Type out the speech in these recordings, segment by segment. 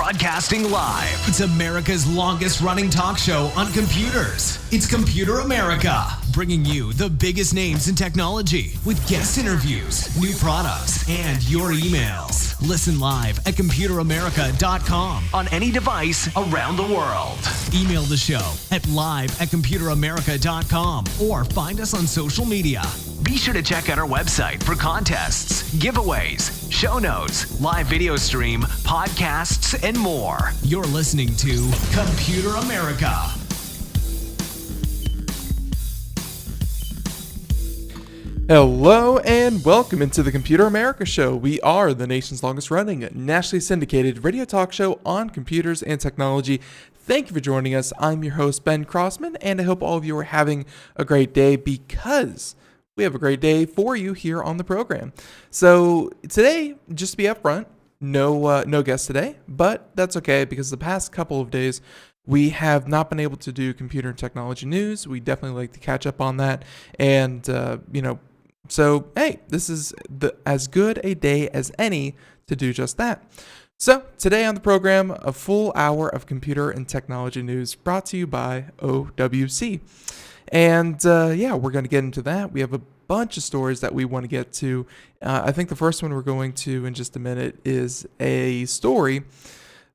Broadcasting live. It's America's longest running talk show on computers. It's Computer America, bringing you the biggest names in technology with guest interviews, new products, and your emails. Listen live at computeramerica.com on any device around the world. Email the show at live@computeramerica.com or find us on social media. Be sure to check out our website for contests, giveaways, show notes, live video stream, podcasts, and more. You're listening to Computer America. Hello and welcome into the Computer America Show. We are the nation's longest running, nationally syndicated radio talk show on computers and technology. Thank you for joining us. I'm your host, Ben Crossman, and I hope all of you are having a great day because we have a great day for you here on the program. So today, just to be upfront, no guest today, but that's okay because the past couple of days we have not been able to do computer and technology news. We definitely like to catch up on that, and so hey, this is as good a day as any to do just that. So today on the program, a full hour of computer and technology news brought to you by OWC. And we're going to get into that. We have a bunch of stories that we want to get to. I think the first one we're going to in just a minute is a story.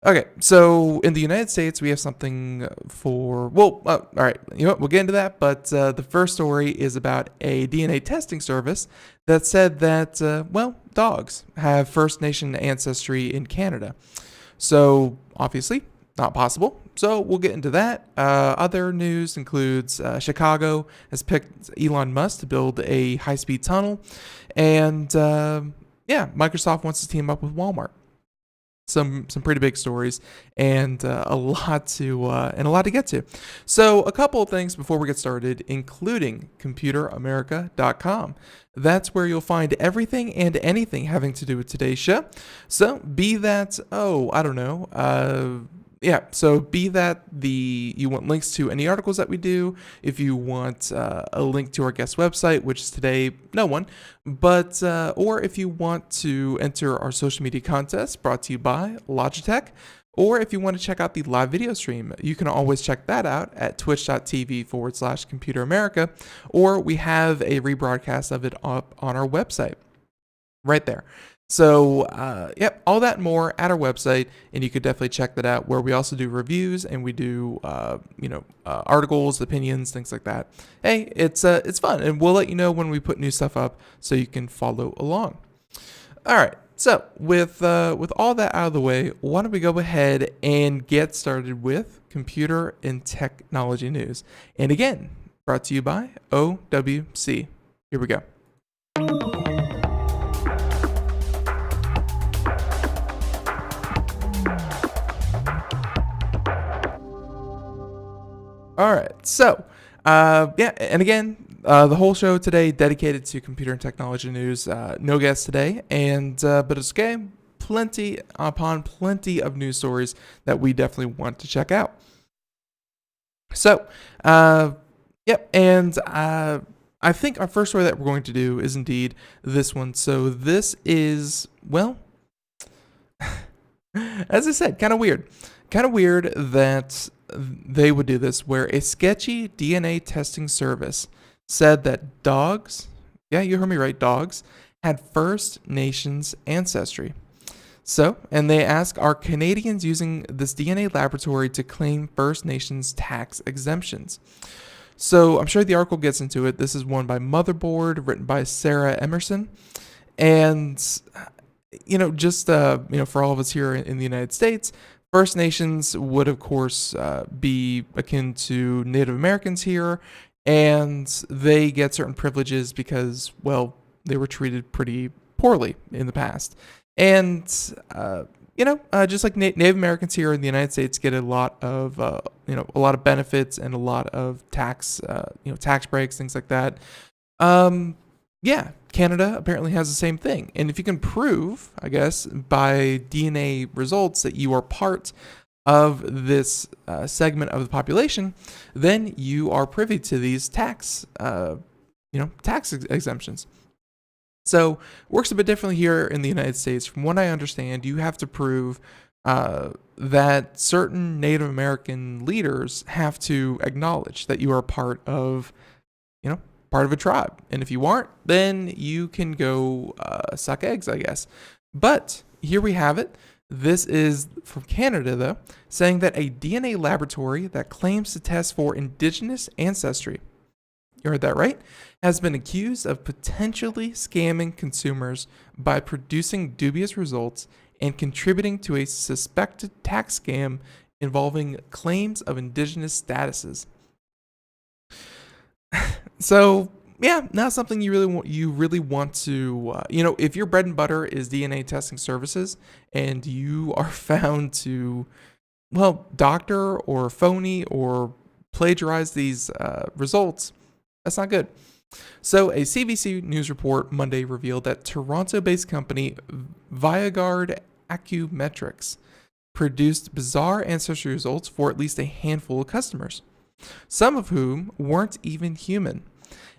Okay, so in the United States, we have something for, all right, you know what, we'll get into that. But the first story is about a DNA testing service that said that, dogs have First Nation ancestry in Canada. So obviously, not possible. So we'll get into that. Other news includes Chicago has picked Elon Musk to build a high-speed tunnel, and Microsoft wants to team up with Walmart. Some pretty big stories and a lot to get to. So a couple of things before we get started, including computeramerica.com. That's where you'll find everything and anything having to do with today's show. So be that you want links to any articles that we do, if you want a link to our guest website, which is today no one, but or if you want to enter our social media contest brought to you by Logitech, or if you want to check out the live video stream, you can always check that out at twitch.tv/Computer America, or we have a rebroadcast of it up on our website right there. So, all that and more at our website, and you could definitely check that out, where we also do reviews and we do, articles, opinions, things like that. Hey, it's fun, and we'll let you know when we put new stuff up so you can follow along. All right, so with all that out of the way, why don't we go ahead and get started with computer and technology news? And again, brought to you by OWC. Here we go. All right, so, and again, the whole show today dedicated to computer and technology news. No guests today, but it's okay. Plenty of news stories that we definitely want to check out. So, I think our first story that we're going to do is indeed this one. So this is, as I said, kind of weird that they would do this, where a sketchy DNA testing service said that dogs, you heard me right, dogs, had First Nations ancestry. So, and they ask, are Canadians using this DNA laboratory to claim First Nations tax exemptions? So I'm sure the article gets into it. This is one by Motherboard, written by Sarah Emerson. And, for all of us here in the United States, First Nations would, of course, be akin to Native Americans here, and they get certain privileges because, they were treated pretty poorly in the past. And, just like Native Americans here in the United States get a lot of benefits and a lot of tax breaks, things like that. Canada apparently has the same thing. And if you can prove, I guess, by DNA results that you are part of this segment of the population, then you are privy to these tax exemptions. So it works a bit differently here in the United States. From what I understand, you have to prove that certain Native American leaders have to acknowledge that you are part of, part of a tribe. And if you aren't, then you can go suck eggs, I guess. But here we have it. This is from Canada, though, saying that a DNA laboratory that claims to test for indigenous ancestry, you heard that right, has been accused of potentially scamming consumers by producing dubious results and contributing to a suspected tax scam involving claims of indigenous statuses. So, yeah, not something you really want to, if your bread and butter is DNA testing services and you are found to, doctor or phony or plagiarize these results, that's not good. So a CBC News report Monday revealed that Toronto-based company Viagard Acumetrics produced bizarre ancestry results for at least a handful of customers, some of whom weren't even human.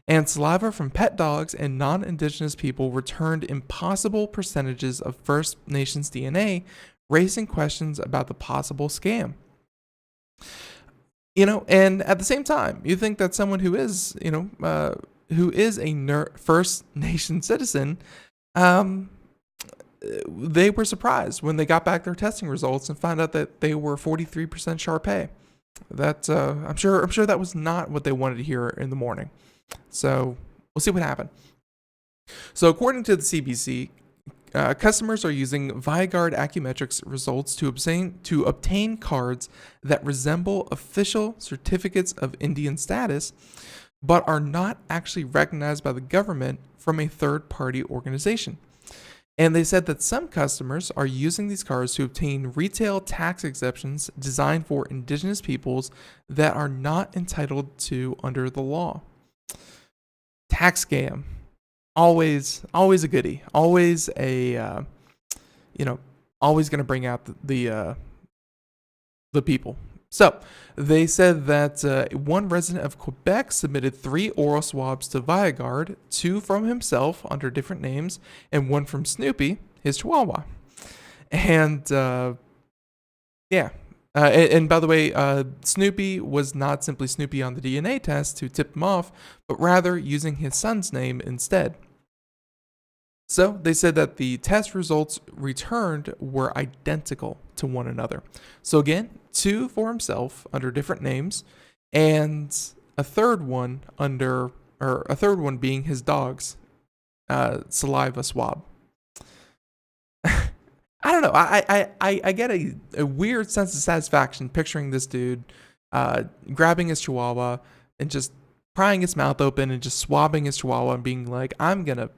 And saliva from pet dogs and non-indigenous people returned impossible percentages of First Nations DNA, raising questions about the possible scam. And at the same time, you think that someone who is, who is a First Nation citizen, they were surprised when they got back their testing results and found out that they were 43% Shar-Pei. That I'm sure that was not what they wanted to hear in the morning. So we'll see what happened. So according to the CBC, customers are using Viagard Acumetrics results to obtain cards that resemble official certificates of Indian status, but are not actually recognized by the government from a third-party organization. And they said that some customers are using these cards to obtain retail tax exemptions designed for indigenous peoples that are not entitled to under the law. Tax scam. Always a goodie. Always a, always going to bring out the people. So they said that one resident of Quebec submitted 3 oral swabs to Viagard, 2 from himself under different names, and 1 from Snoopy, his Chihuahua. And and by the way, Snoopy was not simply Snoopy on the DNA test to tip him off, but rather using his son's name instead. So they said that the test results returned were identical to one another. So again, 2 for himself under different names, and a third one being his dog's saliva swab. I don't know. I get a weird sense of satisfaction picturing this dude grabbing his Chihuahua and just prying its mouth open and just swabbing his Chihuahua and being like, I'm gonna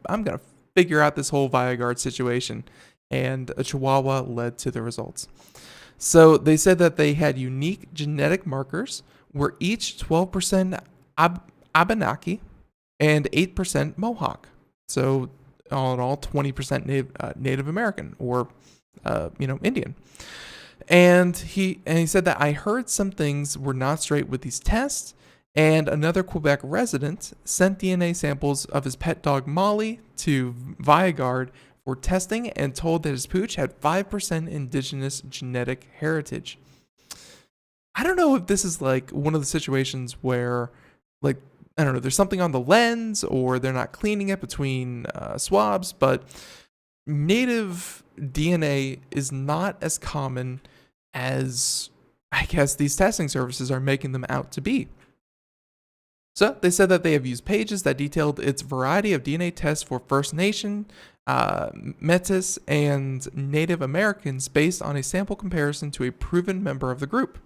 figure out this whole Viagard situation. And a Chihuahua led to the results. So they said that they had unique genetic markers were each 12% Abenaki and 8% Mohawk. So all in all, 20% Native American or Indian. And he said that I heard some things were not straight with these tests. And another Quebec resident sent DNA samples of his pet dog Molly to Viagard for testing and told that his pooch had 5% indigenous genetic heritage. I don't know if this is like one of the situations where, like, I don't know, there's something on the lens or they're not cleaning it between swabs, but native DNA is not as common as I guess these testing services are making them out to be. So they said that they have used pages that detailed its variety of DNA tests for First Nation, Métis, and Native Americans based on a sample comparison to a proven member of the group.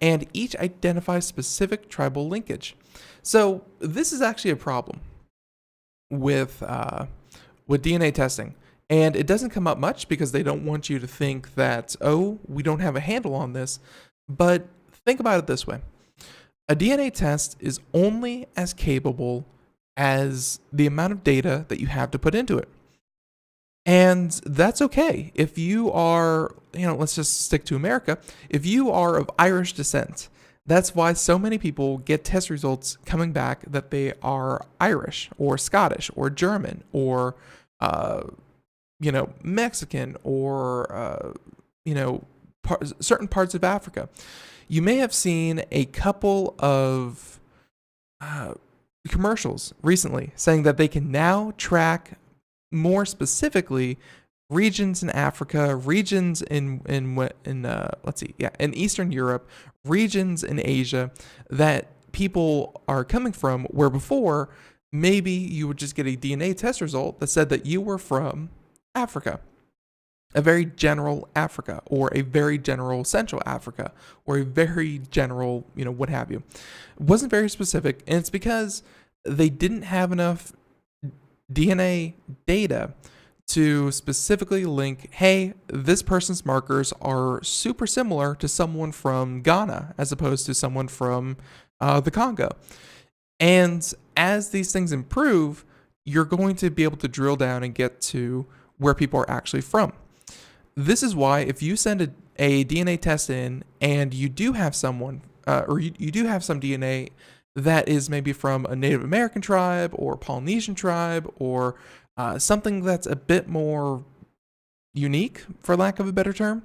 And each identifies specific tribal linkage. So this is actually a problem with DNA testing. And it doesn't come up much because they don't want you to think that, oh, we don't have a handle on this. But think about it this way. A DNA test is only as capable as the amount of data that you have to put into it. And that's okay. If you are, let's just stick to America. If you are of Irish descent, that's why so many people get test results coming back that they are Irish or Scottish or German or, Mexican or, certain parts of Africa. You may have seen a couple of commercials recently saying that they can now track more specifically regions in Africa, regions in Eastern Europe, regions in Asia that people are coming from, where before maybe you would just get a DNA test result that said that you were from Africa, a very general Africa, or a very general Central Africa, or a very general, what have you. It wasn't very specific, and it's because they didn't have enough DNA data to specifically link, hey, this person's markers are super similar to someone from Ghana as opposed to someone from the Congo. And as these things improve, you're going to be able to drill down and get to where people are actually from. This is why if you send a DNA test in and you do have someone, or you do have some DNA that is maybe from a Native American tribe or Polynesian tribe or something that's a bit more unique, for lack of a better term,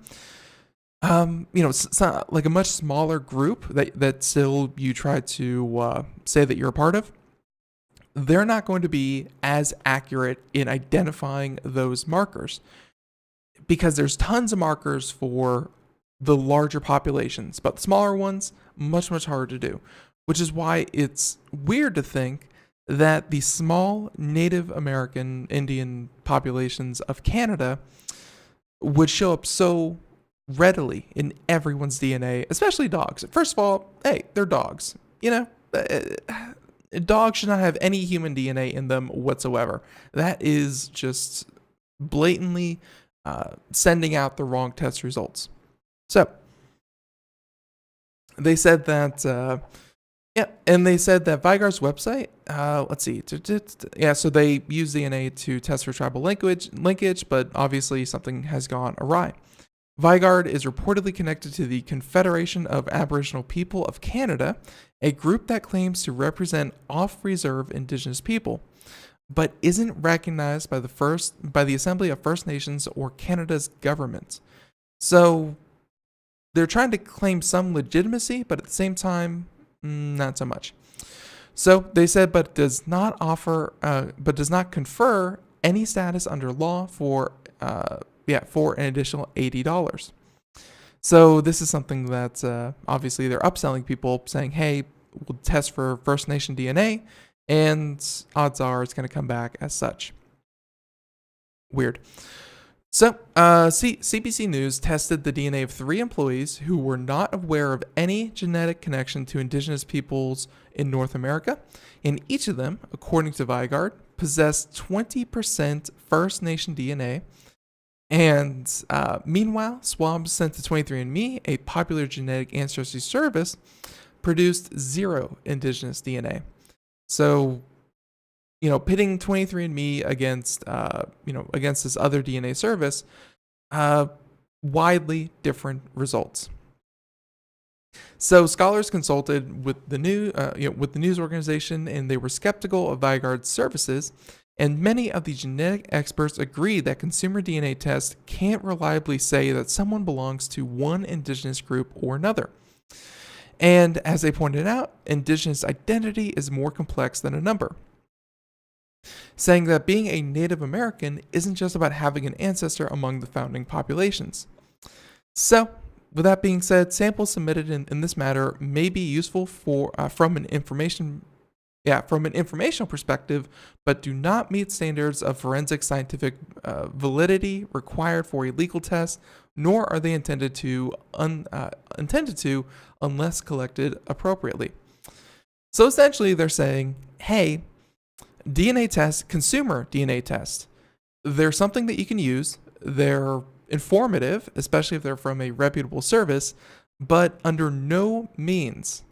it's not like a much smaller group that still you try to say that you're a part of, they're not going to be as accurate in identifying those markers because there's tons of markers for the larger populations, but the smaller ones, much, much harder to do, which is why it's weird to think that the small Native American Indian populations of Canada would show up so readily in everyone's DNA, especially dogs. First of all, hey, they're dogs. Dogs should not have any human DNA in them whatsoever. That is just blatantly sending out the wrong test results. So they said that, and they said that Vigard's website, so they use DNA to test for tribal linkage, but obviously something has gone awry. Vigard is reportedly connected to the Confederation of Aboriginal People of Canada, a group that claims to represent off-reserve Indigenous people, but isn't recognized by the Assembly of First Nations or Canada's government. So they're trying to claim some legitimacy, but at the same time, not so much. So they said, but does not confer any status under law for an additional $80. So this is something that obviously they're upselling people, saying, hey, we'll test for First Nation DNA, and odds are it's going to come back as such. Weird. So CBC News tested the DNA of 3 employees who were not aware of any genetic connection to Indigenous peoples in North America, and each of them, according to Vigard, possessed 20% First Nation DNA. And meanwhile, swabs sent to 23andMe, a popular genetic ancestry service, produced 0 Indigenous DNA. So, pitting 23andMe against this other DNA service, widely different results. So scholars consulted with the news organization, and they were skeptical of Vigard's services. And many of the genetic experts agree that consumer DNA tests can't reliably say that someone belongs to one Indigenous group or another. And as they pointed out, Indigenous identity is more complex than a number, saying that being a Native American isn't just about having an ancestor among the founding populations. So, with that being said, samples submitted in this matter may be useful from an informational perspective, but do not meet standards of forensic scientific validity required for a legal test, nor are they intended to unless collected appropriately. So essentially, they're saying, hey, DNA test, consumer DNA test, they're something that you can use. They're informative, especially if they're from a reputable service, but under no means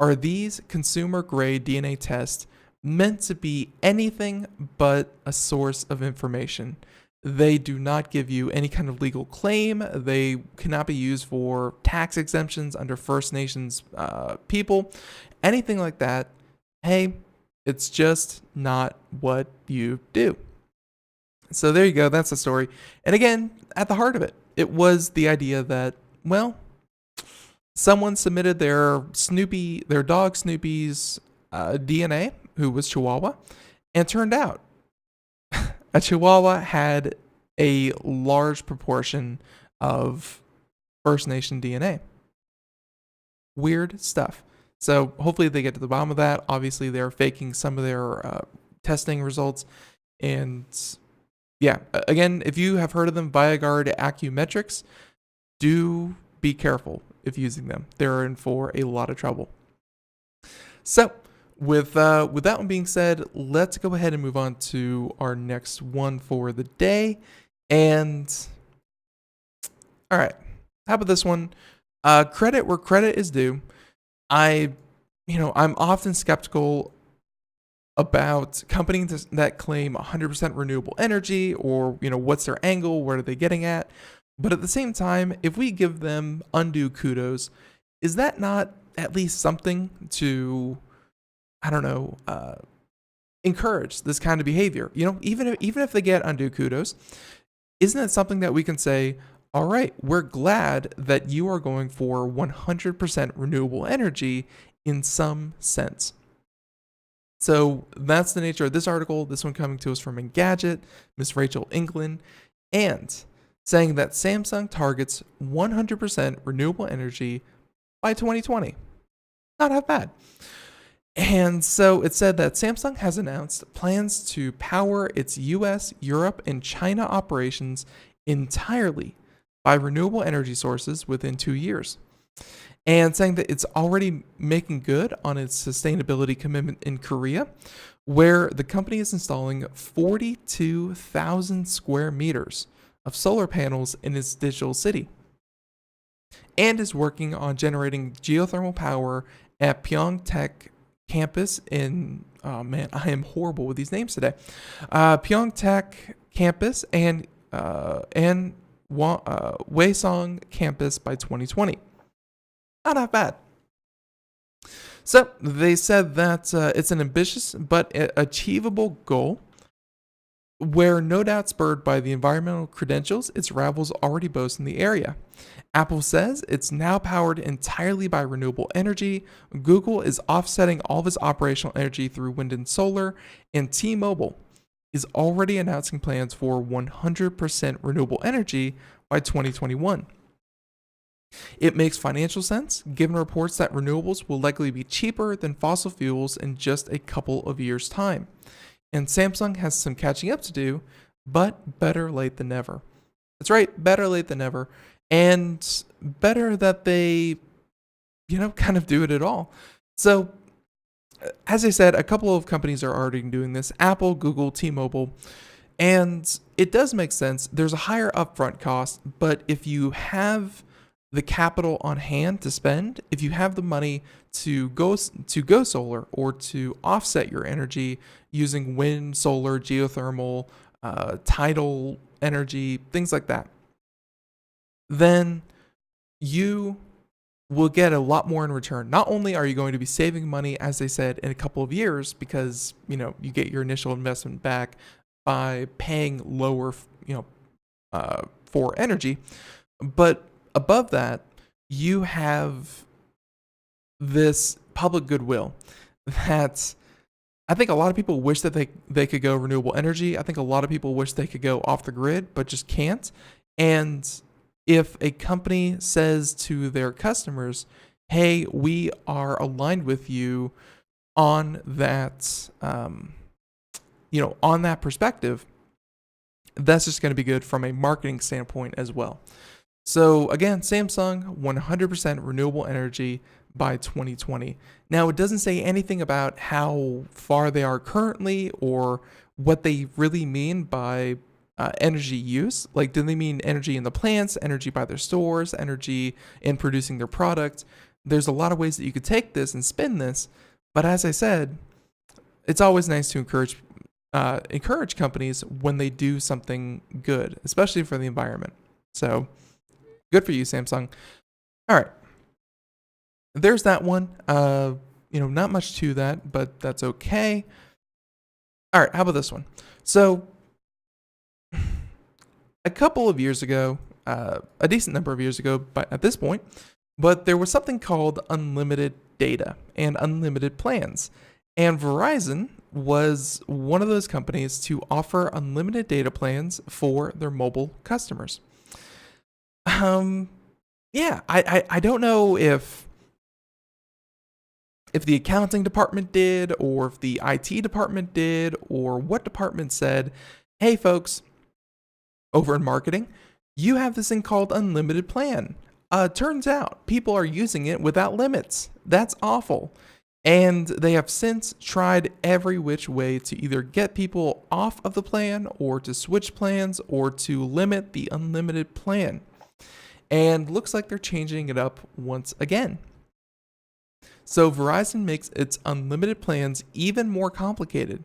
are these consumer-grade DNA tests meant to be anything but a source of information. They do not give you any kind of legal claim. They cannot be used for tax exemptions under First Nations people, anything like that. Hey, it's just not what you do. So there you go. That's the story. And again, at the heart of it, it was the idea that, well, someone submitted their dog Snoopy's DNA, who was Chihuahua, and turned out a Chihuahua had a large proportion of First Nation DNA. Weird stuff. So hopefully they get to the bottom of that. Obviously, they're faking some of their testing results. And yeah, again, if you have heard of them, ViaGuard Acumetrics, do be careful if using them. They're in for a lot of trouble. So with that one being said, let's go ahead and move on to our next one for the day. And all right, how about this one? Credit where credit is due. I'm often skeptical about companies that claim 100% renewable energy, or, what's their angle? What are they getting at? But at the same time, if we give them undue kudos, is that not at least something to, encourage this kind of behavior? Even if they get undue kudos, isn't it something that we can say, all right, we're glad that you are going for 100% renewable energy in some sense. So that's the nature of this article. This one coming to us from Engadget, Miss Rachel England, and saying that Samsung targets 100% renewable energy by 2020. Not half bad. And so it said that Samsung has announced plans to power its US, Europe, and China operations entirely by renewable energy sources within 2 years. And saying that it's already making good on its sustainability commitment in Korea, where the company is installing 42,000 square meters of solar panels in its digital city, and is working on generating geothermal power at Pyeongtaek campus in, I am horrible with these names today, Pyeongtaek campus and Hwaseong campus by 2020. Not that bad. So they said that it's an ambitious but achievable goal, where no doubt spurred by the environmental credentials its rivals already boast in the area. Apple says it's now powered entirely by renewable energy. Google is offsetting all of its operational energy through wind and solar, and T-Mobile is already announcing plans for 100% renewable energy by 2021. It makes financial sense, given reports that renewables will likely be cheaper than fossil fuels in just a couple of years' time. And Samsung has some catching up to do, but better late than never. That's right, better late than never. And better that they, kind of do it at all. So, as I said, a couple of companies are already doing this: Apple, Google, T-Mobile. And it does make sense. There's a higher upfront cost, but if you have the capital on hand to spend, if you have the money to go solar, or to offset your energy using wind, solar, geothermal, tidal energy, things like that, then you will get a lot more in return. Not only are you going to be saving money, as they said, in a couple of years, because you get your initial investment back by paying lower for energy, but above that, you have this public goodwill that I think a lot of people wish that they could go renewable energy. I think a lot of people wish they could go off the grid, but just can't. And if a company says to their customers, hey, we are aligned with you on that, on that perspective, that's just going to be good from a marketing standpoint as well. So again, Samsung, 100% renewable energy by 2020. Now, it doesn't say anything about how far they are currently, or what they really mean by energy use. Like, do they mean energy in the plants, energy by their stores, energy in producing their product? There's a lot of ways that you could take this and spin this. But as I said, it's always nice to encourage companies when they do something good, especially for the environment. So good for you, Samsung. All right. There's that one. Not much to that, but that's okay. All right, how about this one? So a couple of years ago, a decent number of years ago at this point, but there was something called unlimited data and unlimited plans. And Verizon was one of those companies to offer unlimited data plans for their mobile customers. Yeah, I don't know if the accounting department did, or if the IT department did, or what department said, hey folks, over in marketing, you have this thing called unlimited plan. Turns out people are using it without limits. That's awful. And they have since tried every which way to either get people off of the plan, or to switch plans, or to limit the unlimited plan. And looks like they're changing it up once again. So Verizon makes its unlimited plans even more complicated.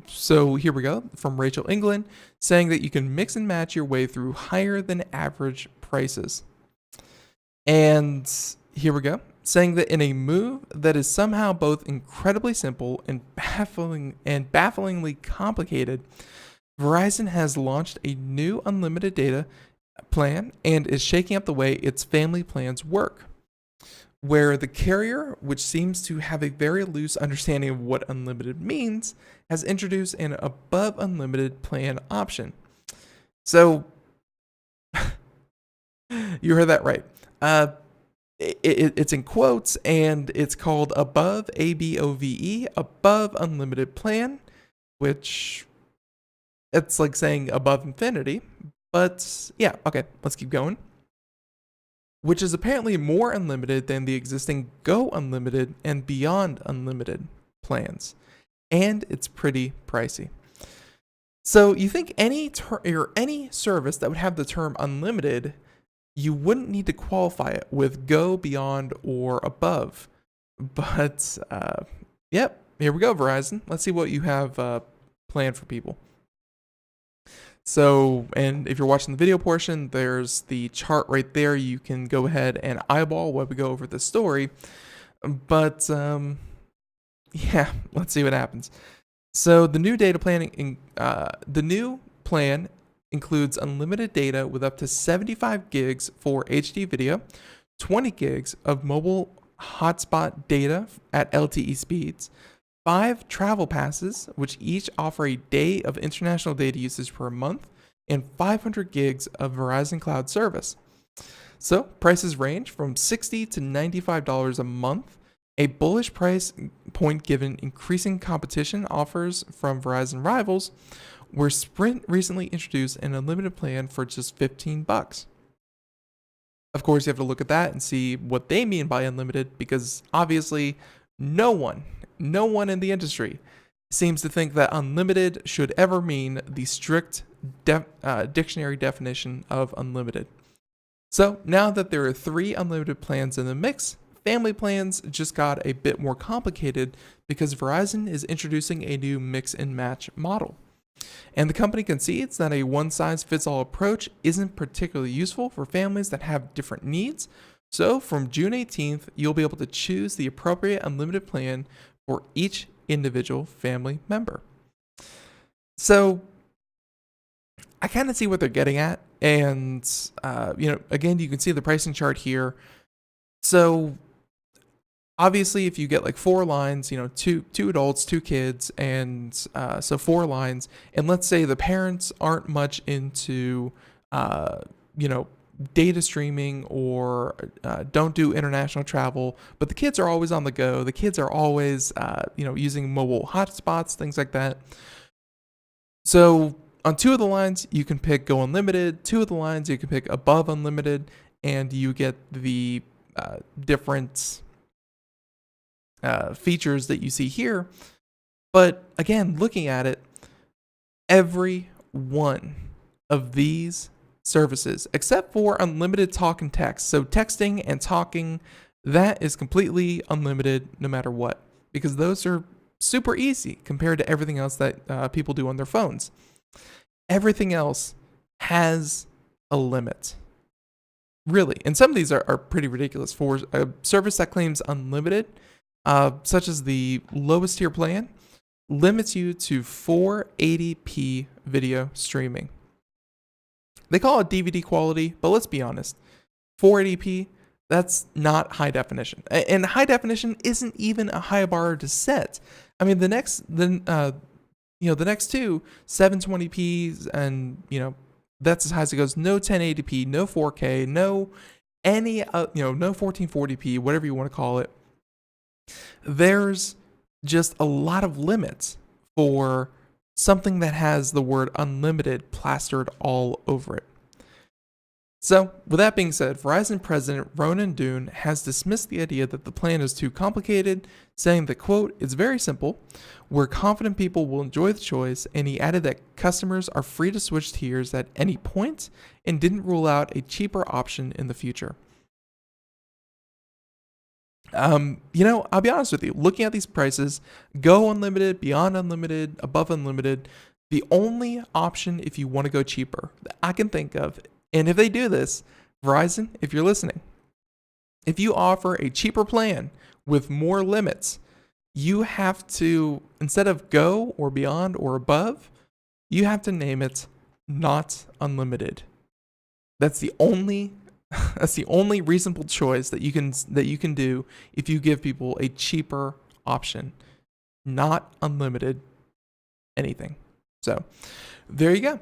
So here we go, from Rachel England, saying that you can mix and match your way through higher than average prices. And here we go, saying that in a move that is somehow both incredibly simple and bafflingly complicated, Verizon has launched a new unlimited data plan and is shaking up the way its family plans work, where the carrier, which seems to have a very loose understanding of what unlimited means, has introduced an above unlimited plan option. So, you heard that right. It's in quotes, and it's called above, ABOVE, above unlimited plan, which it's like saying above infinity. But yeah, okay, let's keep going. Which is apparently more unlimited than the existing Go Unlimited and Beyond Unlimited plans. And it's pretty pricey. So you think any service that would have the term unlimited, you wouldn't need to qualify it with Go, Beyond, or Above. But, yep, here we go, Verizon. Let's see what you have planned for people. So, and if you're watching the video portion, there's the chart right there. You can go ahead and eyeball while we go over the story. But, yeah, let's see what happens. So the new data planning, the new plan includes unlimited data with up to 75 gigs for HD video, 20 gigs of mobile hotspot data at LTE speeds, 5 travel passes, which each offer a day of international data usage per month, and 500 gigs of Verizon Cloud service. So prices range from $60 to $95 a month, a bullish price point given increasing competition offers from Verizon rivals, where Sprint recently introduced an unlimited plan for just $15. Of course, you have to look at that and see what they mean by unlimited, because obviously no one in the industry seems to think that unlimited should ever mean the strict dictionary definition of unlimited. So now that there are 3 unlimited plans in the mix, family plans just got a bit more complicated because Verizon is introducing a new mix and match model. And the company concedes that a one-size-fits-all approach isn't particularly useful for families that have different needs. So from June 18th, you'll be able to choose the appropriate unlimited plan for each individual family member. So I kind of see what they're getting at. And, again, you can see the pricing chart here. So obviously, if you get like 4 lines, two adults, 2 kids, and so 4 lines, and let's say the parents aren't much into, data streaming or don't do international travel, but the kids are always on the go. The kids are always, using mobile hotspots, things like that. So on 2 of the lines, you can pick Go Unlimited. 2 of the lines, you can pick Above Unlimited, and you get the different features that you see here. But again, looking at it, every one of these services, except for unlimited talk and text, so texting and talking, that is completely unlimited no matter what, because those are super easy compared to everything else that people do on their phones. Everything else has a limit, really, and some of these are pretty ridiculous. For a service that claims unlimited, such as the lowest tier plan, limits you to 480p video streaming. They call it DVD quality, but let's be honest, 480p, that's not high definition. And high definition isn't even a high bar to set. I mean, the next two 720p's, and that's as high as it goes. No 1080p, no 4K, no no 1440p, whatever you want to call it. There's just a lot of limits for something that has the word unlimited plastered all over it. So, with that being said, Verizon President Ronan Doon has dismissed the idea that the plan is too complicated, saying that, quote, "It's very simple. We're confident people will enjoy the choice," and he added that customers are free to switch tiers at any point and didn't rule out a cheaper option in the future. I'll be honest with you. Looking at these prices, go unlimited, beyond unlimited, above unlimited, the only option if you want to go cheaper that I can think of, and if they do this, Verizon, if you're listening, if you offer a cheaper plan with more limits, you have to, instead of go or beyond or above, you have to name it not unlimited. That's the only reasonable choice that you can do if you give people a cheaper option, not unlimited anything. So there you go.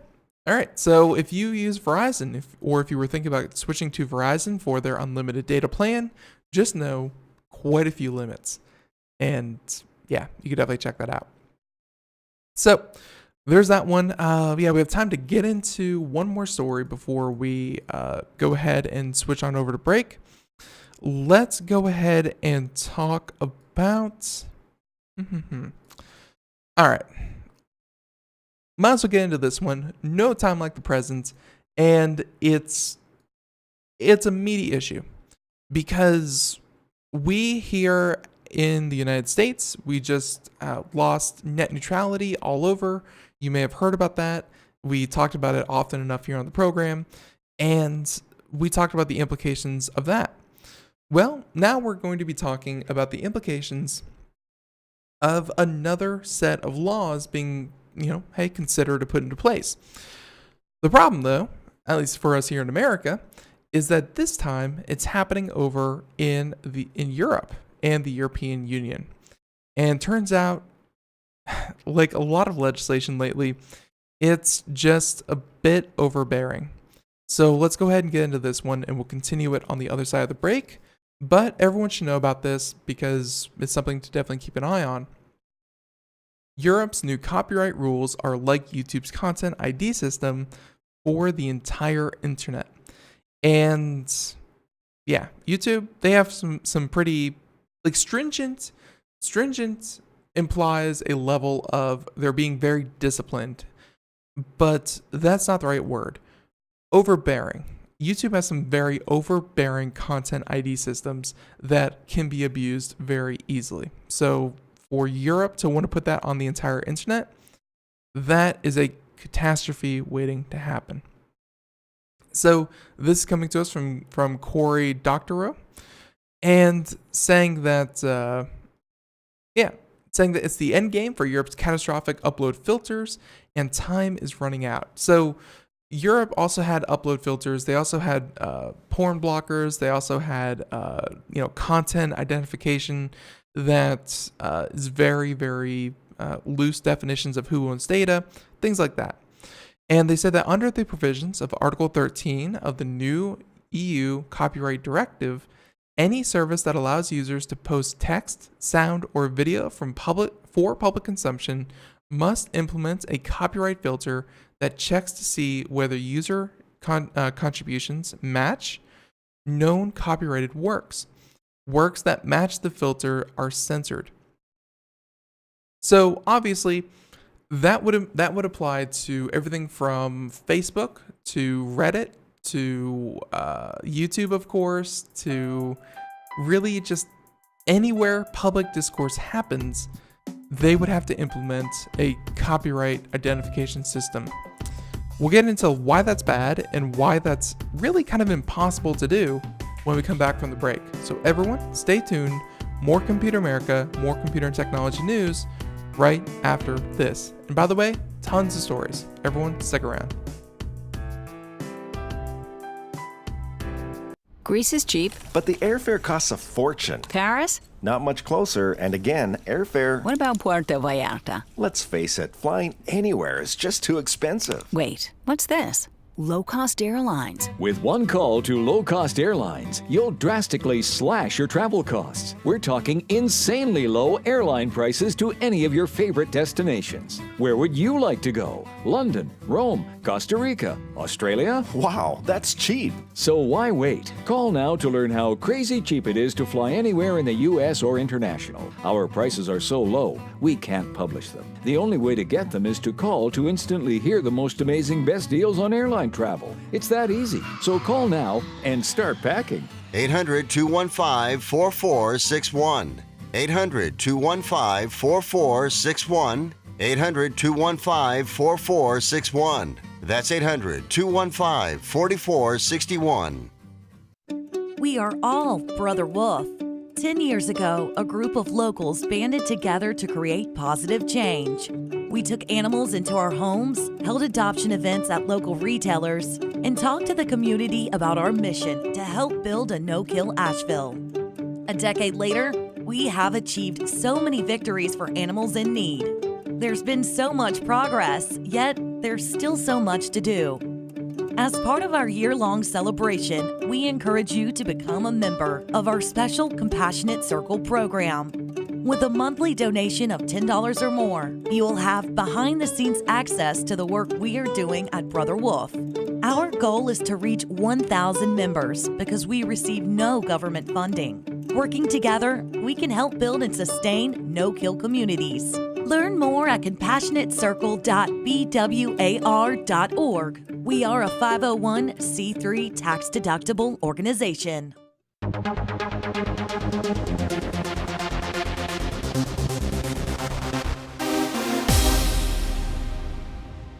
All right. So if you use Verizon, if you were thinking about switching to Verizon for their unlimited data plan, just know quite a few limits. And yeah, you could definitely check that out. So there's that one. We have time to get into one more story before we go ahead and switch on over to break. Let's go ahead and talk about... All right. Might as well get into this one. No time like the present. And it's a meaty issue because we here in the United States, we just lost net neutrality all over. You may have heard about that. We talked about it often enough here on the program, and we talked about the implications of that. Well, now we're going to be talking about the implications of another set of laws being, considered to put into place. The problem, though, at least for us here in America, is that this time it's happening over in Europe and the European Union. And turns out, like a lot of legislation lately, it's just a bit overbearing. So let's go ahead and get into this one, and we'll continue it on the other side of the break. But everyone should know about this because it's something to definitely keep an eye on. Europe's new copyright rules are like YouTube's content ID system for the entire internet. And yeah, YouTube, they have some pretty stringent implies a level of they're being very disciplined, but that's not the right word. Overbearing. YouTube has some very overbearing content ID systems that can be abused very easily. So for Europe to want to put that on the entire internet, that is a catastrophe waiting to happen. So this is coming to us from Cory Doctorow, and saying that it's the end game for Europe's catastrophic upload filters, and time is running out. So Europe also had upload filters. They also had porn blockers. They also had content identification that is very, very loose definitions of who owns data, things like that. And they said that under the provisions of Article 13 of the new EU Copyright Directive, any service that allows users to post text, sound, or video for public consumption must implement a copyright filter that checks to see whether user contributions match known copyrighted works. Works that match the filter are censored. So obviously, that would apply to everything from Facebook to Reddit to YouTube, of course, to really just anywhere public discourse happens. They would have to implement a copyright identification system. We'll get into why that's bad and why that's really kind of impossible to do when we come back from the break. So everyone, stay tuned. More Computer America, more computer and technology news right after this. And by the way, tons of stories. Everyone, stick around. Greece is cheap. But the airfare costs a fortune. Paris? Not much closer, and again, airfare... What about Puerto Vallarta? Let's face it, flying anywhere is just too expensive. Wait, what's this? Low-cost airlines. With one call to low-cost airlines, you'll drastically slash your travel costs. We're talking insanely low airline prices to any of your favorite destinations. Where would you like to go? London, Rome, Costa Rica, Australia? Wow, that's cheap. So why wait? Call now to learn how crazy cheap it is to fly anywhere in the U.S. or international. Our prices are so low, we can't publish them. The only way to get them is to call to instantly hear the most amazing best deals on airline travel. It's that easy. So call now and start packing. 800-215-4461. 800-215-4461. 800-215-4461. That's 800-215-4461. We are all Brother Wolf. 10 years ago, a group of locals banded together to create positive change. We took animals into our homes, held adoption events at local retailers, and talked to the community about our mission to help build a no-kill Asheville. A decade later, we have achieved so many victories for animals in need. There's been so much progress, yet there's still so much to do. As part of our year-long celebration, we encourage you to become a member of our special Compassionate Circle program. With a monthly donation of $10 or more, you will have behind-the-scenes access to the work we are doing at Brother Wolf. Our goal is to reach 1,000 members because we receive no government funding. Working together, we can help build and sustain no-kill communities. Learn more at compassionatecircle.bwar.org. We are a 501c3 tax-deductible organization.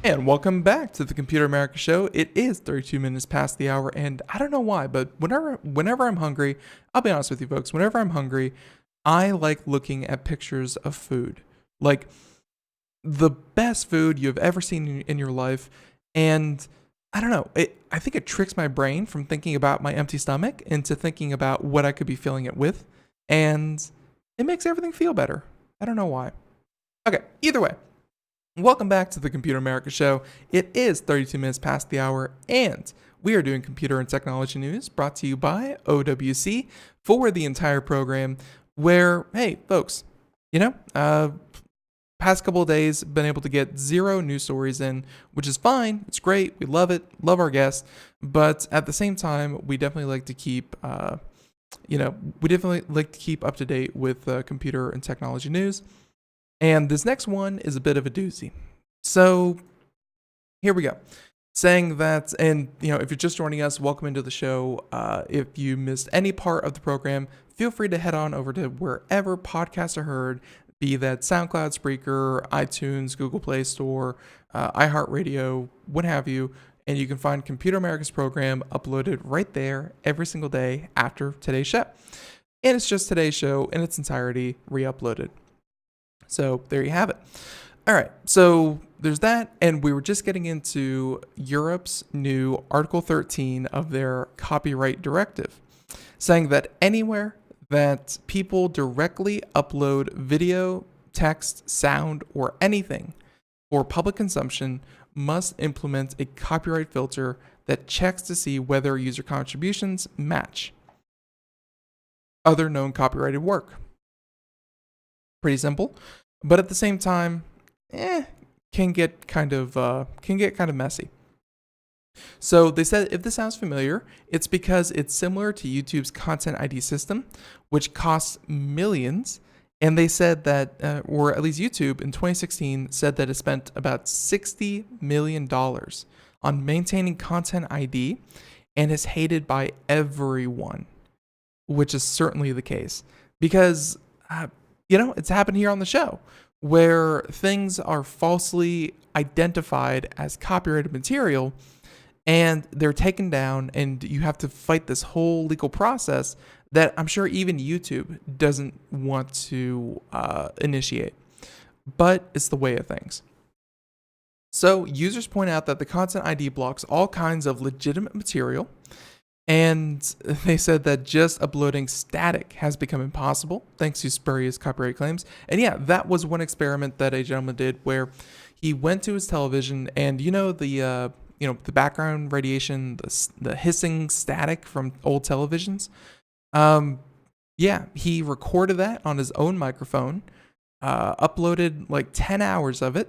And welcome back to the Computer America Show. It is 32 minutes past the hour, and I don't know why, but whenever I'm hungry, I'll be honest with you folks, whenever I'm hungry, I like looking at pictures of food. Like the best food you've ever seen in your life. And I don't know, I think it tricks my brain from thinking about my empty stomach into thinking about what I could be filling it with. And it makes everything feel better. I don't know why. Okay, either way. Welcome back to the Computer America Show. It is 32 minutes past the hour, and we are doing computer and technology news brought to you by OWC for the entire program where, hey, folks, past couple of days, been able to get 0 news stories in, which is fine. It's great. We love it. Love our guests. But at the same time, we definitely like to keep, up to date with computer and technology news. And this next one is a bit of a doozy. So here we go. Saying that, and if you're just joining us, welcome into the show. If you missed any part of the program, feel free to head on over to wherever podcasts are heard, be that SoundCloud, Spreaker, iTunes, Google Play Store, iHeartRadio, what have you. And you can find Computer America's program uploaded right there every single day after today's show. And it's just today's show in its entirety re-uploaded. So there you have it. All right, so there's that, and we were just getting into Europe's new Article 13 of their copyright directive, saying that anywhere that people directly upload video, text, sound, or anything for public consumption must implement a copyright filter that checks to see whether user contributions match other known copyrighted work. Pretty simple. But at the same time, can get kind of messy. So they said if this sounds familiar, it's because it's similar to YouTube's Content ID system, which costs millions. And they said that, or at least YouTube in 2016 said that it spent about $60 million on maintaining Content ID and is hated by everyone, which is certainly the case because it's happened here on the show where things are falsely identified as copyrighted material and they're taken down and you have to fight this whole legal process that I'm sure even YouTube doesn't want to initiate. But it's the way of things. So users point out that the Content ID blocks all kinds of legitimate material And they said that just uploading static has become impossible thanks to spurious copyright claims. And yeah, that was one experiment that a gentleman did where he went to his television and the background radiation, the hissing static from old televisions. He recorded that on his own microphone, uploaded like 10 hours of it,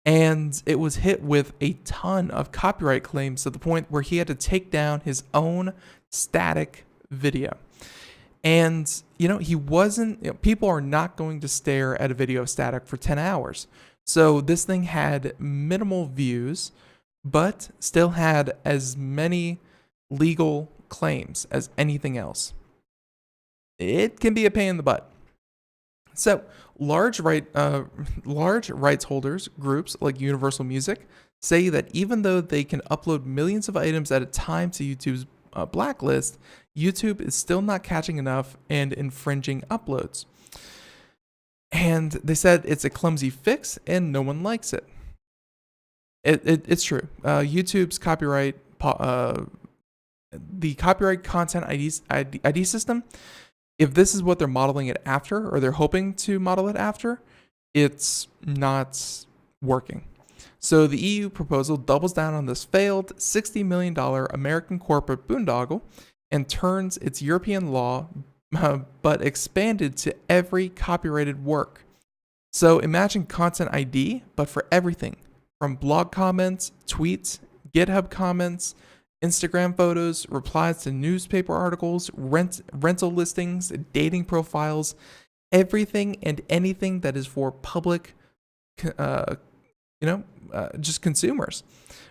and it was hit with a ton of copyright claims to the point where he had to take down his own static video. And, people are not going to stare at a video of static for 10 hours. So this thing had minimal views, but still had as many legal claims as anything else. It can be a pain in the butt. So large rights holders groups like Universal Music say that even though they can upload millions of items at a time to YouTube's blacklist, YouTube is still not catching enough and infringing uploads. And they said it's a clumsy fix and no one likes it. It's true. YouTube's the copyright content ID system, if this is what they're modeling it after, or they're hoping to model it after, it's not working. So the EU proposal doubles down on this failed $60 million American corporate boondoggle and turns its European law, but expanded to every copyrighted work. So imagine Content ID, but for everything, from blog comments, tweets, GitHub comments, Instagram photos, replies to newspaper articles, rental listings, dating profiles, everything and anything that is for public, just consumers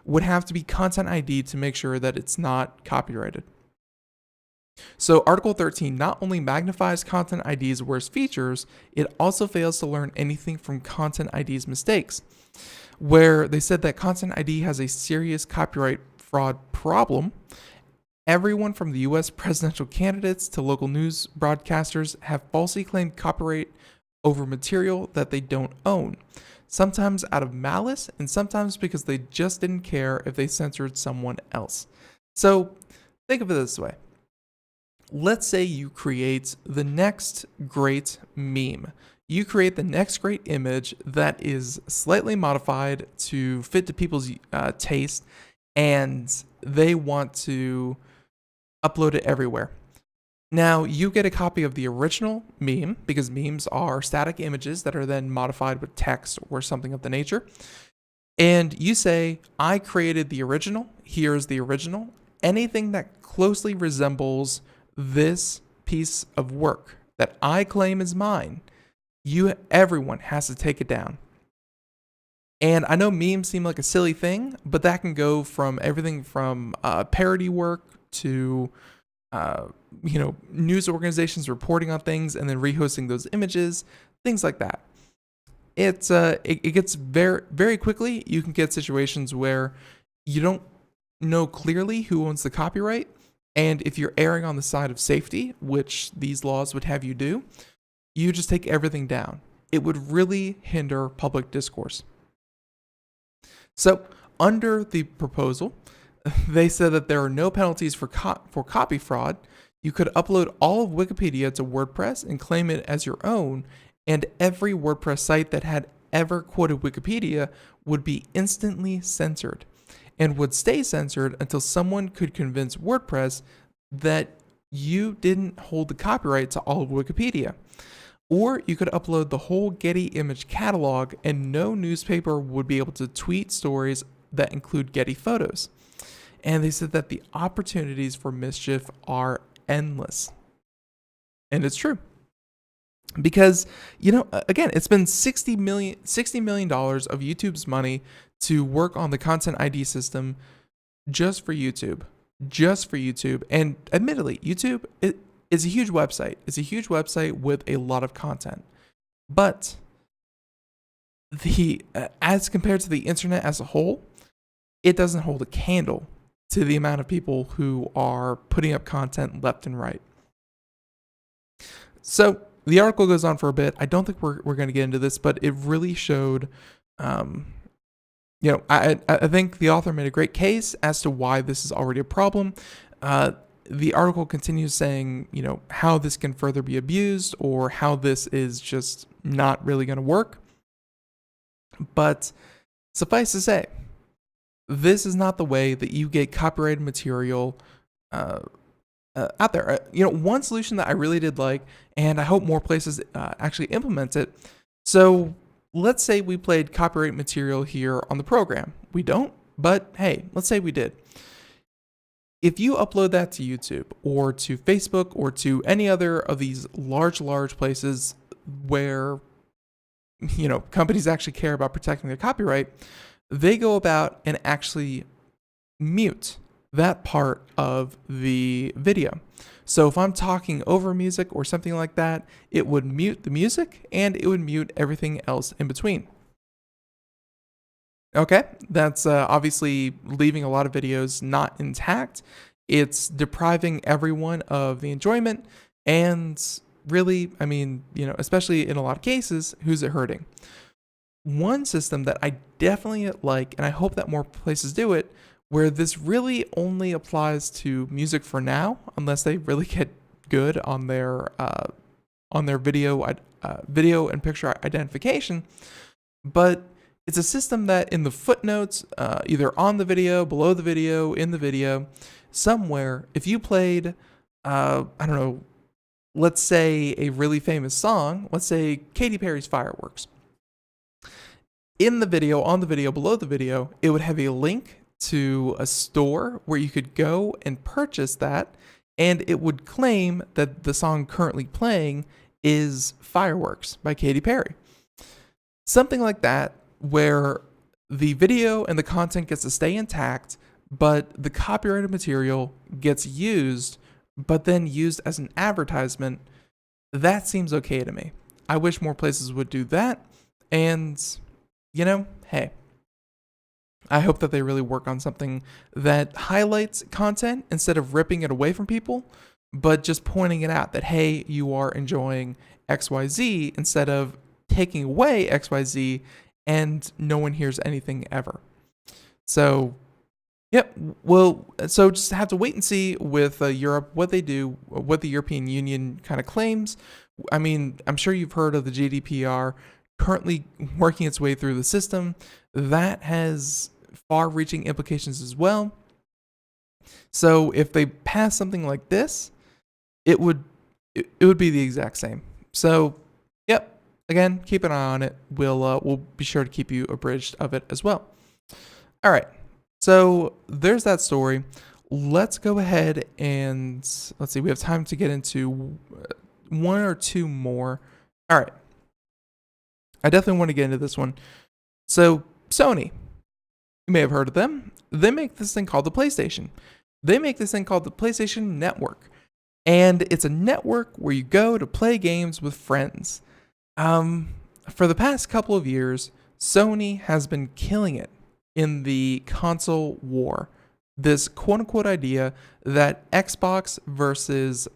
would have to be Content ID to make sure that it's not copyrighted. So Article 13 not only magnifies Content ID's worst features, it also fails to learn anything from Content ID's mistakes, where they said that Content ID has a serious copyright fraud problem. Everyone from the US presidential candidates to local news broadcasters have falsely claimed copyright over material that they don't own, sometimes out of malice and sometimes because they just didn't care if they censored someone else. So think of it this way. Let's say you create the next great meme. You create the next great image that is slightly modified to fit to people's taste, and they want to upload it everywhere. Now, you get a copy of the original meme, because memes are static images that are then modified with text or something of the nature. And you say, I created the original, here's the original. Anything that closely resembles this piece of work that I claim is mine, everyone has to take it down. And I know memes seem like a silly thing, but that can go from everything from parody work to news organizations reporting on things and then rehosting those images, things like that. It gets very, very quickly. You can get situations where you don't know clearly who owns the copyright, and if you're erring on the side of safety, which these laws would have you do, you just take everything down. It would really hinder public discourse. So, under the proposal, they said that there are no penalties for copy fraud. You could upload all of Wikipedia to WordPress and claim it as your own, and every WordPress site that had ever quoted Wikipedia would be instantly censored and would stay censored until someone could convince WordPress that you didn't hold the copyright to all of Wikipedia. Or you could upload the whole Getty image catalog and no newspaper would be able to tweet stories that include Getty photos. And they said that the opportunities for mischief are endless. And it's true. Because, again, it's been $60 million of YouTube's money to work on the Content ID system just for YouTube. And admittedly, YouTube is a huge website. It's a huge website with a lot of content. But as compared to the internet as a whole, it doesn't hold a candle to the amount of people who are putting up content left and right. So the article goes on for a bit. I don't think we're going to get into this, but it really showed, I think the author made a great case as to why this is already a problem. the article continues saying, how this can further be abused or how this is just not really going to work. But suffice to say, this is not the way that you get copyrighted material out there. One solution that I really did like, and I hope more places actually implement it. So let's say we played copyright material here on the program. We don't, but hey, let's say we did. If you upload that to YouTube or to Facebook or to any other of these large places where, companies actually care about protecting their copyright, they go about and actually mute that part of the video. So if I'm talking over music or something like that, it would mute the music and it would mute everything else in between. Okay, that's obviously leaving a lot of videos not intact. It's depriving everyone of the enjoyment, and really, especially in a lot of cases, who's it hurting? One system that I definitely like, and I hope that more places do it, where this really only applies to music for now, unless they really get good on their video and picture identification, but it's a system that in the footnotes, either on the video, below the video, in the video, somewhere, if you played, let's say a really famous song, let's say Katy Perry's Fireworks. In the video, on the video, below the video, it would have a link to a store where you could go and purchase that, and it would claim that the song currently playing is Fireworks by Katy Perry. Something like that, where the video and the content gets to stay intact, but the copyrighted material gets used, but then used as an advertisement. That seems okay to me. I wish more places would do that. And, hey, I hope that they really work on something that highlights content instead of ripping it away from people, but just pointing it out that, hey, you are enjoying XYZ instead of taking away XYZ and no one hears anything ever. So, yep. Well, so just have to wait and see with Europe what they do, what the European Union kind of claims. I'm sure you've heard of the GDPR currently working its way through the system. That has far-reaching implications as well. So if they pass something like this, it would be the exact same. So, yep. Again, keep an eye on it. We'll be sure to keep you abridged of it as well. All right. So there's that story. Let's go ahead and let's see. We have time to get into one or two more. All right. I definitely want to get into this one. So Sony, you may have heard of them. They make this thing called the PlayStation. They make this thing called the PlayStation Network. And it's a network where you go to play games with friends. For the past couple of years, Sony has been killing it in the console war. This quote-unquote idea that Xbox versus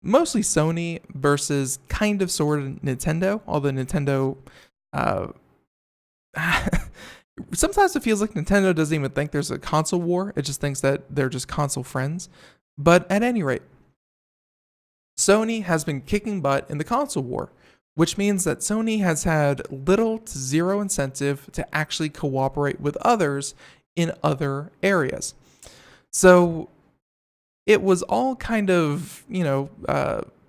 mostly Sony versus kind of sort of Nintendo, although Nintendo, sometimes it feels like Nintendo doesn't even think there's a console war. It just thinks that they're just console friends. But at any rate, Sony has been kicking butt in the console war, which means that Sony has had little to zero incentive to actually cooperate with others in other areas. So it was all kind of,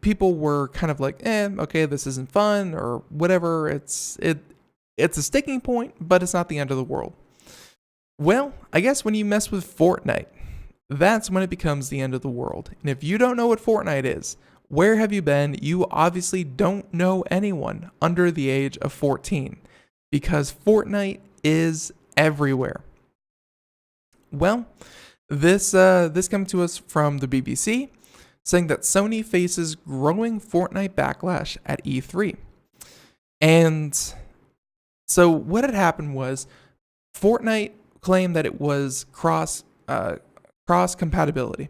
people were kind of like, okay, this isn't fun or whatever. It's a sticking point, but it's not the end of the world. Well, I guess when you mess with Fortnite, that's when it becomes the end of the world. And if you don't know what Fortnite is, where have you been? You obviously don't know anyone under the age of 14 because Fortnite is everywhere. Well, this comes to us from the BBC saying that Sony faces growing Fortnite backlash at E3. And so what had happened was Fortnite claimed that it was cross compatibility.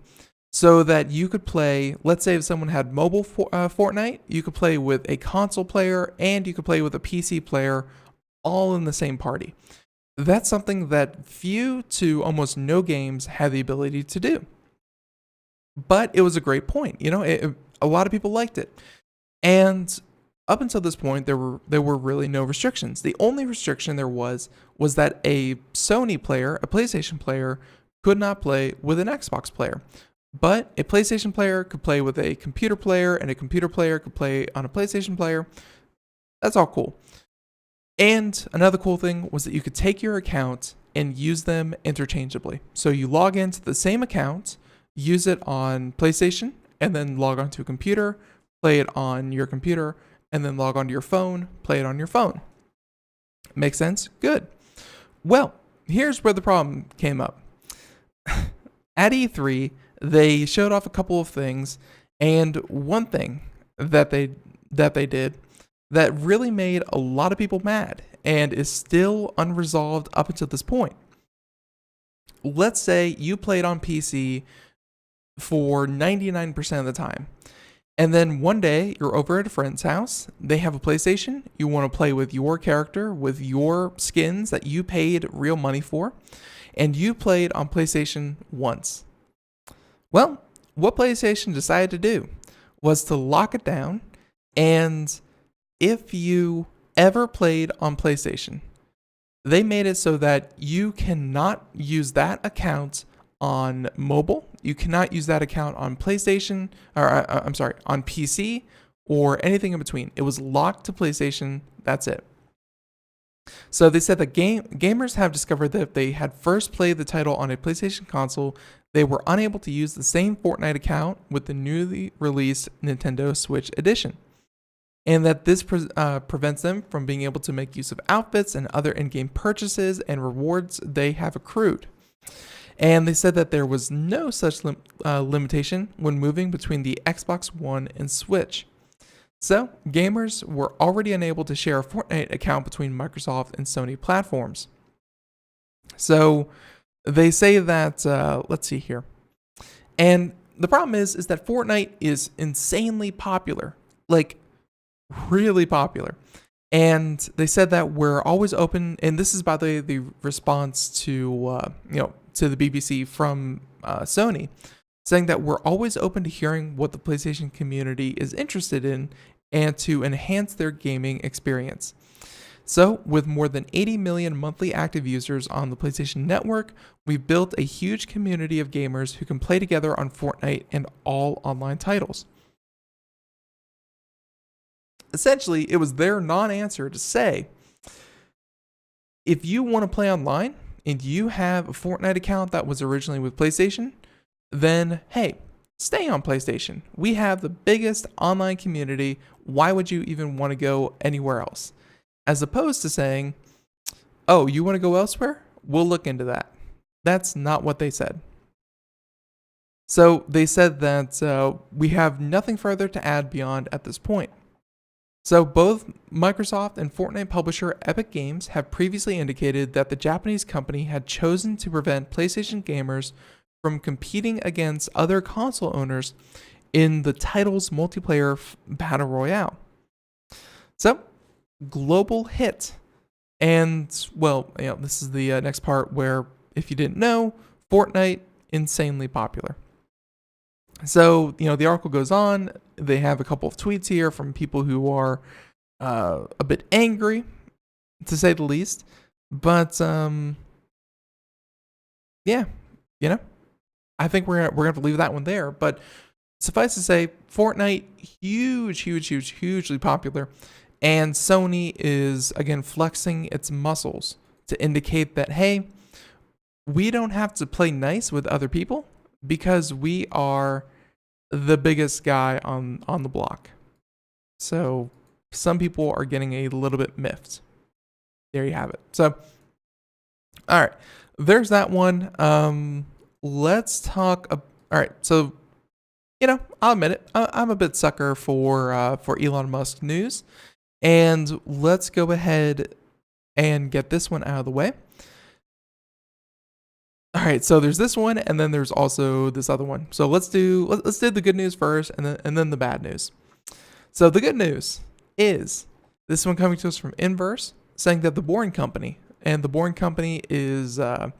So that you could play, let's say if someone had mobile Fortnite, you could play with a console player and you could play with a PC player all in the same party. That's something that few to almost no games have the ability to do. but it was a great point. A lot of people liked it. And up until this point, there were really no restrictions. The only restriction there was that a Sony player, a PlayStation player, could not play with an Xbox player. But a PlayStation player could play with a computer player, and a computer player could play on a PlayStation player. That's all cool. And another cool thing was that you could take your account and use them interchangeably. So you log into the same account, use it on PlayStation, and then log onto a computer, play it on your computer, and then log onto your phone, play it on your phone. Make sense? Good. Well, here's where the problem came up. At E3, they showed off a couple of things, and one thing that they did that really made a lot of people mad and is still unresolved up until this point. Let's say you played on PC for 99% of the time, and then one day you're over at a friend's house, they have a PlayStation, you want to play with your character, with your skins that you paid real money for, and you played on PlayStation once. Well, what PlayStation decided to do was to lock it down, and if you ever played on PlayStation, they made it so that you cannot use that account on mobile. You cannot use that account on PlayStation, on PC or anything in between. It was locked to PlayStation. That's it. So they said that gamers have discovered that if they had first played the title on a PlayStation console, they were unable to use the same Fortnite account with the newly released Nintendo Switch edition, and that this prevents them from being able to make use of outfits and other in-game purchases and rewards they have accrued. And they said that there was no such limitation when moving between the Xbox One and Switch. So, gamers were already unable to share a Fortnite account between Microsoft and Sony platforms. So, they say that, let's see here. And the problem is that Fortnite is insanely popular. Like, really popular. And they said that we're always open, and this is by the response to, to the BBC from Sony, saying that we're always open to hearing what the PlayStation community is interested in and to enhance their gaming experience. So, with more than 80 million monthly active users on the PlayStation Network, we've built a huge community of gamers who can play together on Fortnite and all online titles. Essentially, it was their non-answer to say, if you want to play online and you have a Fortnite account that was originally with PlayStation, then hey, stay on PlayStation. We have the biggest online community. Why would you even want to go anywhere else? As opposed to saying, oh, you want to go elsewhere? We'll look into that. That's not what they said. So they said that we have nothing further to add beyond at this point. So both Microsoft and Fortnite publisher Epic Games have previously indicated that the Japanese company had chosen to prevent PlayStation gamers from competing against other console owners in the title's multiplayer battle royale. So, global hit. And, well, this is the next part where, if you didn't know, Fortnite, insanely popular. So, the article goes on. They have a couple of tweets here from people who are a bit angry, to say the least. But, yeah, I think we're gonna have to leave that one there. But suffice to say, Fortnite, hugely popular. And Sony is, again, flexing its muscles to indicate that, hey, we don't have to play nice with other people because we are the biggest guy on the block. So some people are getting a little bit miffed. There you have it. So, all right, there's that one. Let's talk. All right, so I'll admit it. I'm a bit sucker for Elon Musk news, and let's go ahead and get this one out of the way. All right, so there's this one, and then there's also this other one. So let's do the good news first, and then the bad news. So the good news is this one coming to us from Inverse, saying that the Boring Company, and the Boring Company is a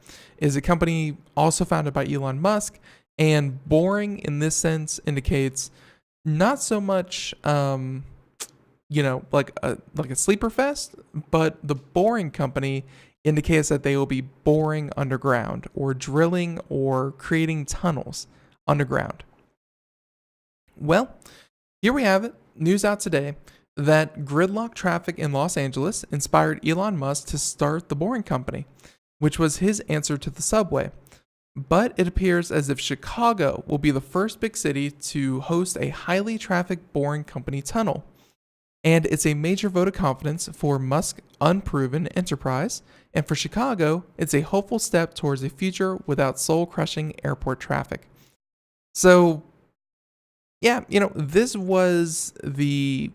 company also founded by Elon Musk, And boring in this sense indicates not so much, like a sleeper fest, but the boring company indicates that they will be boring underground or drilling or creating tunnels underground. Well, here we have it. News out today that gridlock traffic in Los Angeles inspired Elon Musk to start the Boring Company, which was his answer to the subway. But it appears as if Chicago will be the first big city to host a highly trafficked Boring Company tunnel. And it's a major vote of confidence for Musk's unproven enterprise. And for Chicago, it's a hopeful step towards a future without soul-crushing airport traffic. So, yeah, this was this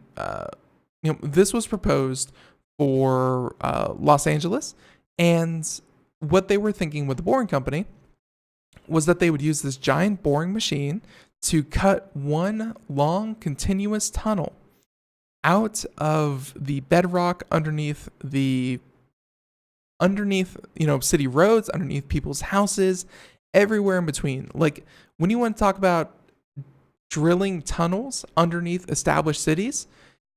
was proposed for Los Angeles. And what they were thinking with the Boring Company was that they would use this giant boring machine to cut one long continuous tunnel out of the bedrock underneath city roads, underneath people's houses, everywhere in between. Like when you want to talk about drilling tunnels underneath established cities,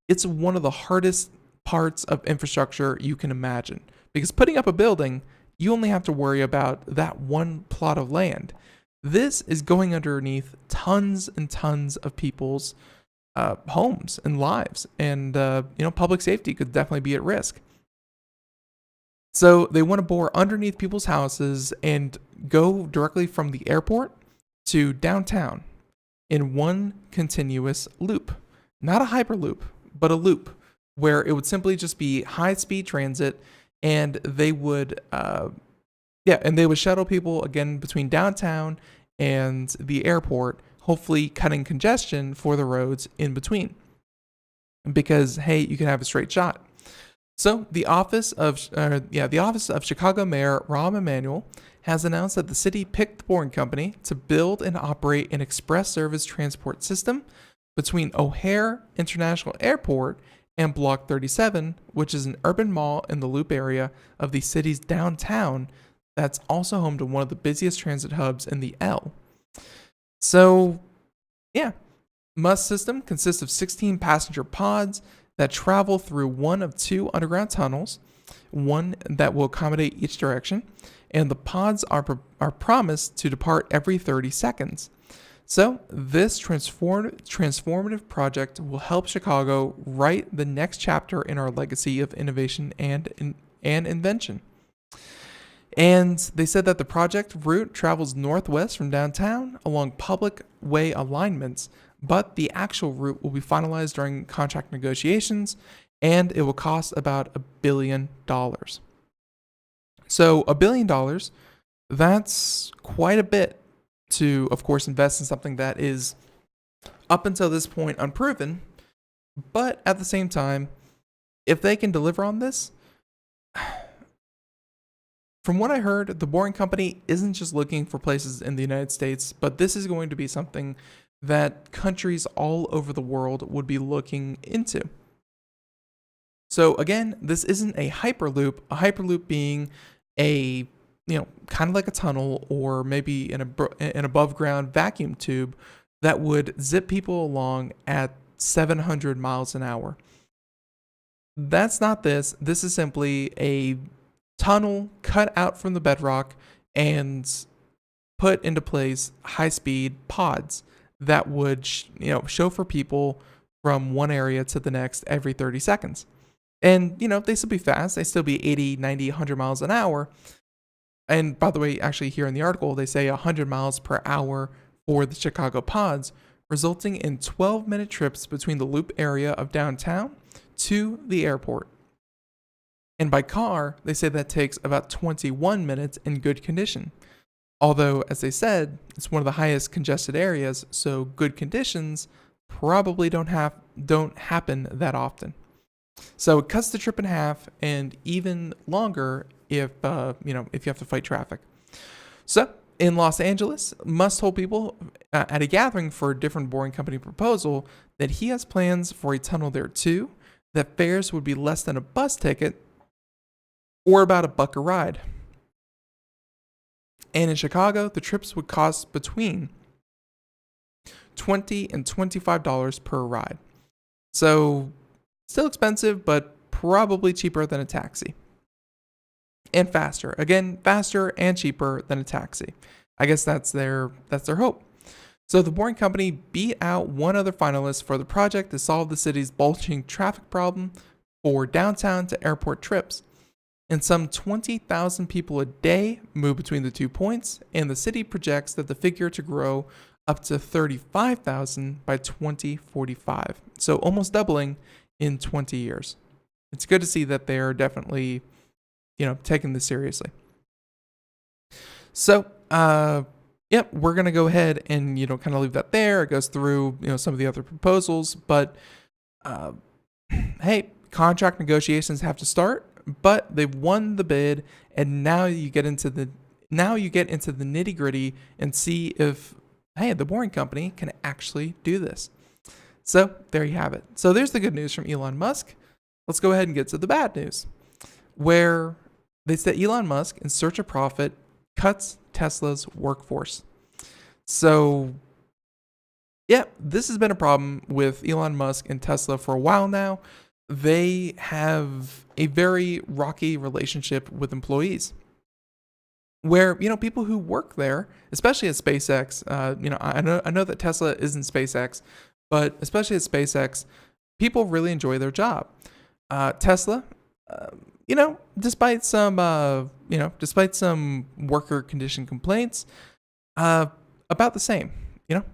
it's one of the hardest parts of infrastructure you can imagine. Because putting up a building, you only have to worry about that one plot of land. This is going underneath tons and tons of people's homes and lives, and public safety could definitely be at risk. So they want to bore underneath people's houses and go directly from the airport to downtown in one continuous loop. Not a hyperloop, but a loop where it would simply just be high-speed transit, and they would shuttle people again between downtown and the airport, hopefully cutting congestion for the roads in between. Because hey, you can have a straight shot. So the office of Chicago Mayor Rahm Emanuel has announced that the city picked the Boring Company to build and operate an express service transport system between O'Hare International Airport and Block 37, which is an urban mall in the Loop area of the city's downtown that's also home to one of the busiest transit hubs in the L. So, yeah, Musk's system consists of 16 passenger pods that travel through one of two underground tunnels, one that will accommodate each direction, and the pods are promised to depart every 30 seconds. So this transformative project will help Chicago write the next chapter in our legacy of innovation and invention. And they said that the project route travels northwest from downtown along public way alignments, but the actual route will be finalized during contract negotiations, and it will cost about $1 billion. So $1 billion, that's quite a bit to, of course, invest in something that is, up until this point, unproven. But at the same time, if they can deliver on this, from what I heard, the Boring Company isn't just looking for places in the United States, but this is going to be something that countries all over the world would be looking into. So again, this isn't a hyperloop being a, kind of like a tunnel or maybe an above ground vacuum tube that would zip people along at 700 miles an hour. That's not this. This is simply a tunnel cut out from the bedrock and put into place high-speed pods that would chauffeur people from one area to the next every 30 seconds. And, they still be fast. They still be 80, 90, 100 miles an hour. And by the way, actually here in the article, they say 100 miles per hour for the Chicago pods, resulting in 12-minute trips between the Loop area of downtown to the airport. And by car, they say that takes about 21 minutes in good condition. Although, as they said, it's one of the highest congested areas, so good conditions probably don't happen that often. So it cuts the trip in half, and even longer if you have to fight traffic. So in Los Angeles, Musk told people at a gathering for a different Boring Company proposal that he has plans for a tunnel there too, that fares would be less than a bus ticket or about $1 a ride. And in Chicago, the trips would cost between $20 and $25 per ride. So still expensive, but probably cheaper than a taxi. And faster. Again, faster and cheaper than a taxi. I guess that's their hope. So the Boring Company beat out one other finalist for the project to solve the city's bulging traffic problem for downtown to airport trips. And some 20,000 people a day move between the 2 points, and the city projects that the figure to grow up to 35,000 by 2045. So almost doubling in 20 years. It's good to see that they're definitely, taking this seriously. So, we're going to go ahead and, kind of leave that there. It goes through, some of the other proposals, but, hey, contract negotiations have to start, but they've won the bid, and now you get into the nitty gritty and see if, hey, the Boring Company can actually do this. So there you have it. So there's the good news from Elon Musk. Let's go ahead and get to the bad news, where they said Elon Musk, in search of profit, cuts Tesla's workforce. So, this has been a problem with Elon Musk and Tesla for a while now. They have a very rocky relationship with employees, where people who work there, especially at SpaceX, I know that Tesla isn't SpaceX, but especially at SpaceX, people really enjoy their job. Tesla, despite some worker condition complaints, about the same.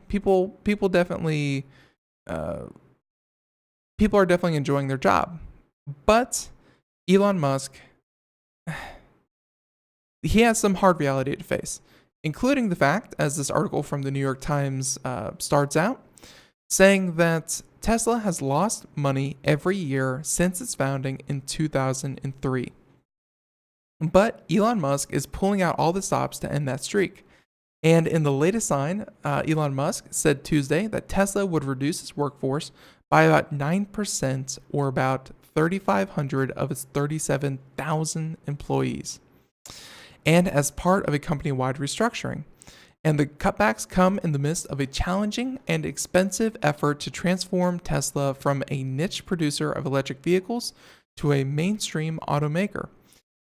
People definitely, people are definitely enjoying their job. But Elon Musk, he has some hard reality to face, including the fact, as this article from the New York Times starts out, saying that Tesla has lost money every year since its founding in 2003. But Elon Musk is pulling out all the stops to end that streak. And in the latest sign, Elon Musk said Tuesday that Tesla would reduce its workforce by about 9%, or about 3,500 of its 37,000 employees, and as part of a company-wide restructuring. And the cutbacks come in the midst of a challenging and expensive effort to transform Tesla from a niche producer of electric vehicles to a mainstream automaker,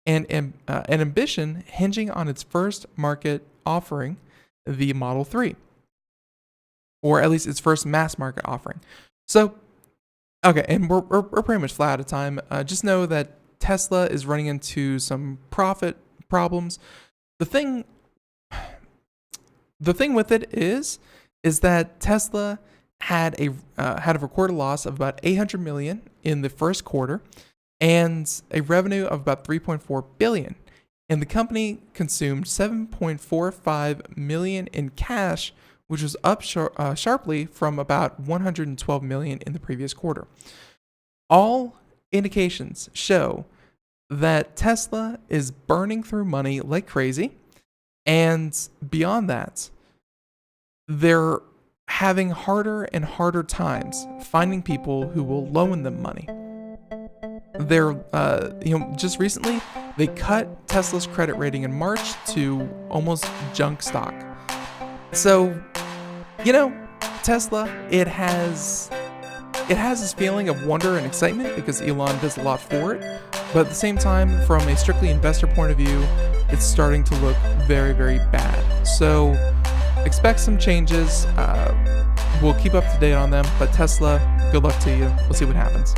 and an ambition hinging on its first market offering, the Model 3, or at least its first mass market offering. So, okay, and we're pretty much flat out of time. Just know that Tesla is running into some profit problems. The thing with it is that Tesla had a recorded loss of about $800 million in the first quarter, and a revenue of about $3.4 billion. And the company consumed $7.45 million in cash, which was up sharply from about $112 million in the previous quarter. All indications show that Tesla is burning through money like crazy, and beyond that, they're having harder and harder times finding people who will loan them money. They're, just recently, they cut Tesla's credit rating in March to almost junk stock. So, Tesla, it has this feeling of wonder and excitement because Elon does a lot for it. But at the same time, from a strictly investor point of view, it's starting to look very, very bad. So expect some changes. We'll keep up to date on them. But Tesla, good luck to you. We'll see what happens.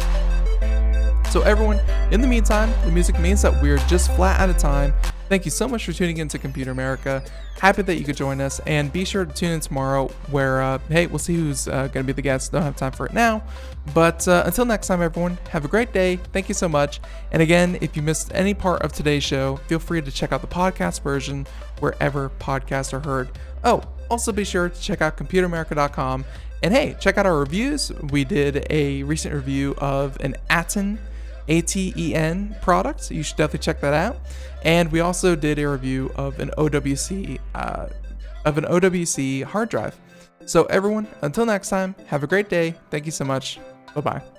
So everyone, in the meantime, the music means that we're just flat out of time. Thank you so much for tuning in to Computer America. Happy that you could join us, and be sure to tune in tomorrow where, we'll see who's going to be the guest. Don't have time for it now. But until next time, everyone, have a great day. Thank you so much. And again, if you missed any part of today's show, feel free to check out the podcast version wherever podcasts are heard. Oh, also be sure to check out computeramerica.com. And hey, check out our reviews. We did a recent review of an ATEN product. You should definitely check that out. And we also did a review of an OWC hard drive. So everyone, until next time, have a great day. Thank you so much. Bye-bye.